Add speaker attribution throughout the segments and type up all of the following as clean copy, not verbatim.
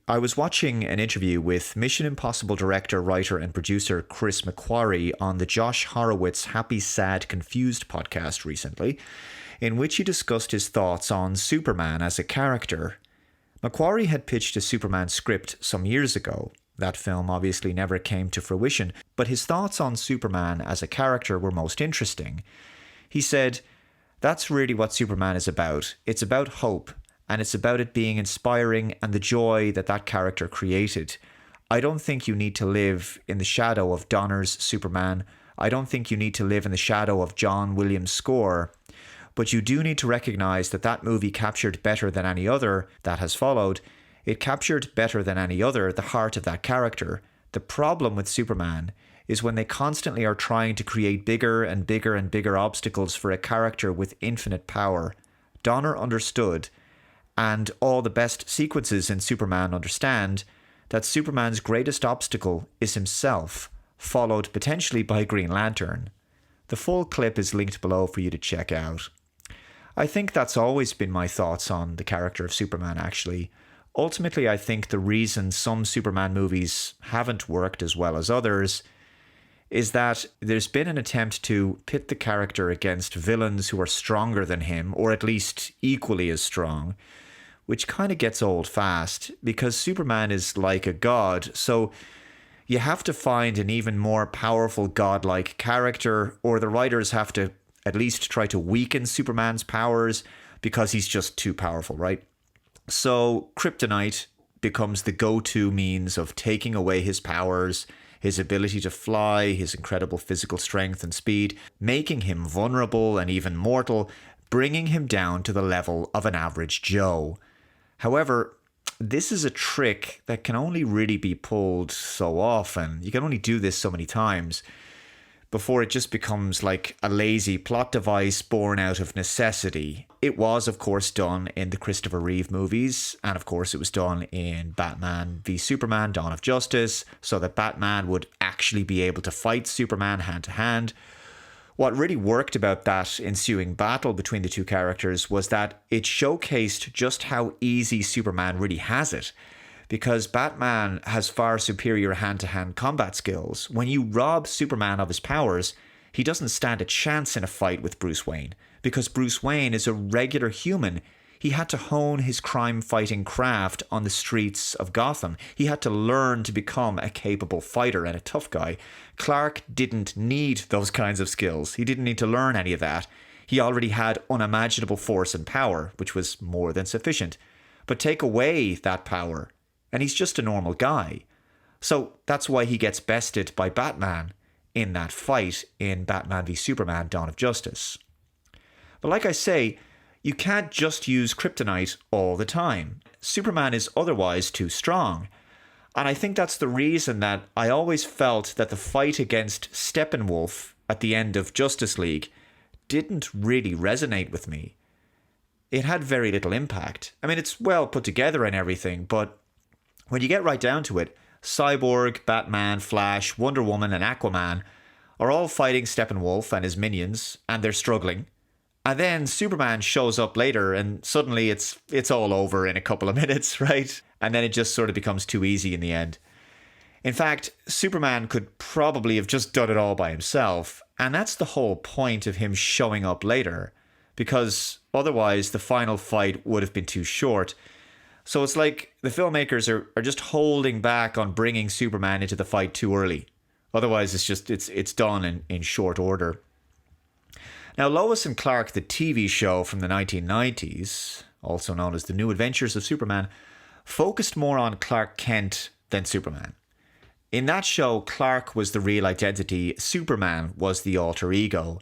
Speaker 1: I was watching an interview with Mission Impossible director, writer, and producer Chris McQuarrie on the Josh Horowitz Happy, Sad, Confused podcast recently, in which he discussed his thoughts on Superman as a character. McQuarrie had pitched a Superman script some years ago. That film obviously never came to fruition, but his thoughts on Superman as a character were most interesting. He said, "That's really what Superman is about. It's about hope, and it's about it being inspiring and the joy that that character created. I don't think you need to live in the shadow of Donner's Superman. I don't think you need to live in the shadow of John Williams' score. But you do need to recognize that that movie captured better than any other that has followed. It captured better than any other the heart of that character. The problem with Superman is when they constantly are trying to create bigger and bigger and bigger obstacles for a character with infinite power. Donner understood, and all the best sequences in Superman understand, that Superman's greatest obstacle is himself, followed potentially by Green Lantern." The full clip is linked below for you to check out. I think that's always been my thoughts on the character of Superman, actually. Ultimately, I think the reason some Superman movies haven't worked as well as others is that there's been an attempt to pit the character against villains who are stronger than him, or at least equally as strong, which kind of gets old fast, because Superman is like a god, so you have to find an even more powerful godlike character, or the writers have to at least try to weaken Superman's powers because he's just too powerful, right? So Kryptonite becomes the go-to means of taking away his powers, his ability to fly, his incredible physical strength and speed, making him vulnerable and even mortal, bringing him down to the level of an average Joe. However, this is a trick that can only really be pulled so often. You can only do this so many times before it just becomes like a lazy plot device born out of necessity. It was, of course, done in the Christopher Reeve movies, and of course it was done in Batman v Superman, Dawn of Justice, so that Batman would actually be able to fight Superman hand to hand. What really worked about that ensuing battle between the two characters was that it showcased just how easy Superman really has it, because Batman has far superior hand-to-hand combat skills. When you rob Superman of his powers, he doesn't stand a chance in a fight with Bruce Wayne, because Bruce Wayne is a regular human. He had to hone his crime-fighting craft on the streets of Gotham. He had to learn to become a capable fighter and a tough guy. Clark didn't need those kinds of skills. He didn't need to learn any of that. He already had unimaginable force and power, which was more than sufficient. But take away that power, and he's just a normal guy. So that's why he gets bested by Batman in that fight in Batman v Superman, Dawn of Justice. But like I say, you can't just use Kryptonite all the time. Superman is otherwise too strong. And I think that's the reason that I always felt that the fight against Steppenwolf at the end of Justice League didn't really resonate with me. It had very little impact. I mean, it's well put together and everything, but when you get right down to it, Cyborg, Batman, Flash, Wonder Woman, and Aquaman are all fighting Steppenwolf and his minions, and they're struggling. And then Superman shows up later, and suddenly it's all over in a couple of minutes, right? And then it just sort of becomes too easy in the end. In fact, Superman could probably have just done it all by himself, and that's the whole point of him showing up later, because otherwise the final fight would have been too short. So it's like the filmmakers are just holding back on bringing Superman into the fight too early. Otherwise, it's done in short order. Now, Lois and Clark, the TV show from the 1990s, also known as The New Adventures of Superman, focused more on Clark Kent than Superman. In that show, Clark was the real identity, Superman was the alter ego.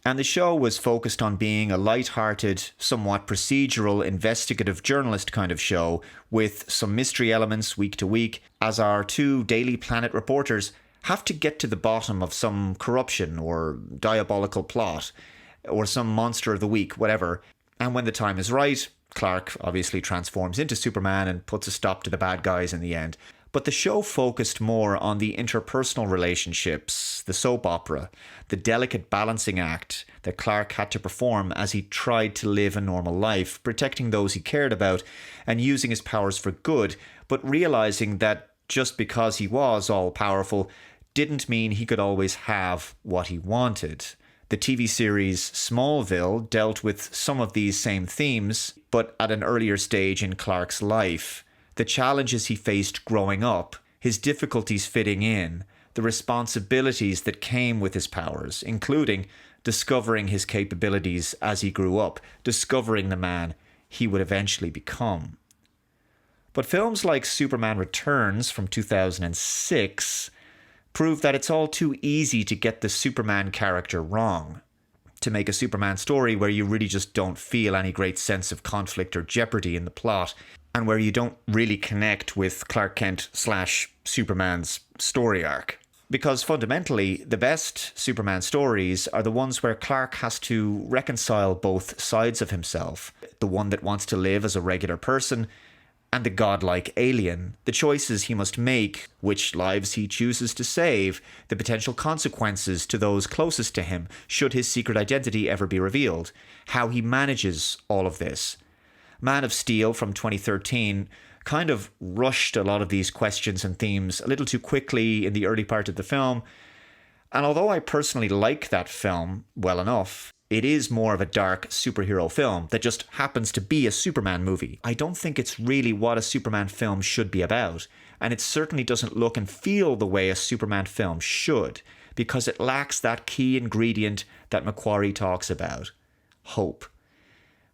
Speaker 1: And the show was focused on being a light-hearted, somewhat procedural, investigative journalist kind of show with some mystery elements week to week, as our two Daily Planet reporters have to get to the bottom of some corruption or diabolical plot or some monster of the week, whatever. And when the time is right, Clark obviously transforms into Superman and puts a stop to the bad guys in the end. But the show focused more on the interpersonal relationships, the soap opera, the delicate balancing act that Clark had to perform as he tried to live a normal life, protecting those he cared about and using his powers for good, but realizing that just because he was all-powerful didn't mean he could always have what he wanted. The TV series Smallville dealt with some of these same themes, but at an earlier stage in Clark's life. The challenges he faced growing up, his difficulties fitting in, the responsibilities that came with his powers, including discovering his capabilities as he grew up, discovering the man he would eventually become. But films like Superman Returns from 2006 prove that it's all too easy to get the Superman character wrong, to make a Superman story where you really just don't feel any great sense of conflict or jeopardy in the plot, and where you don't really connect with Clark Kent / Superman's story arc. Because fundamentally, the best Superman stories are the ones where Clark has to reconcile both sides of himself, the one that wants to live as a regular person, and the godlike alien, the choices he must make, which lives he chooses to save, the potential consequences to those closest to him should his secret identity ever be revealed, how he manages all of this. Man of Steel from 2013 kind of rushed a lot of these questions and themes a little too quickly in the early part of the film, and although I personally like that film well enough, it is more of a dark superhero film that just happens to be a Superman movie. I don't think it's really what a Superman film should be about, and it certainly doesn't look and feel the way a Superman film should, because it lacks that key ingredient that McQuarrie talks about: hope.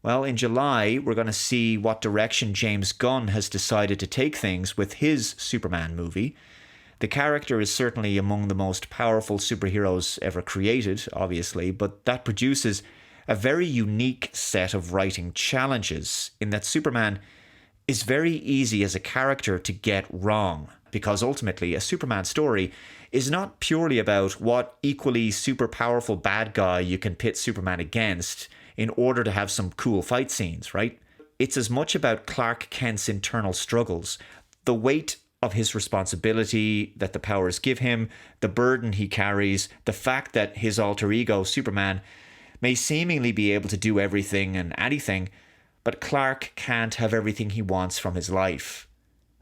Speaker 1: Well, in July, we're going to see what direction James Gunn has decided to take things with his Superman movie. The character is certainly among the most powerful superheroes ever created, obviously, but that produces a very unique set of writing challenges in that Superman is very easy as a character to get wrong, because ultimately a Superman story is not purely about what equally super powerful bad guy you can pit Superman against in order to have some cool fight scenes, right? It's as much about Clark Kent's internal struggles, the weight of his responsibility that the powers give him, the burden he carries, the fact that his alter ego, Superman, may seemingly be able to do everything and anything, but Clark can't have everything he wants from his life.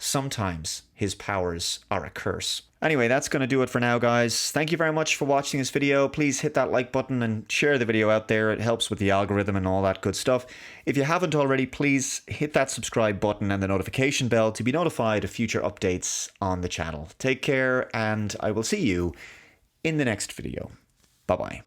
Speaker 1: Sometimes his powers are a curse. Anyway, that's going to do it for now, guys. Thank you very much for watching this video. Please hit that like button and share the video out there. It helps with the algorithm and all that good stuff. If you haven't already, please hit that subscribe button and the notification bell to be notified of future updates on the channel. Take care, and I will see you in the next video. Bye-bye.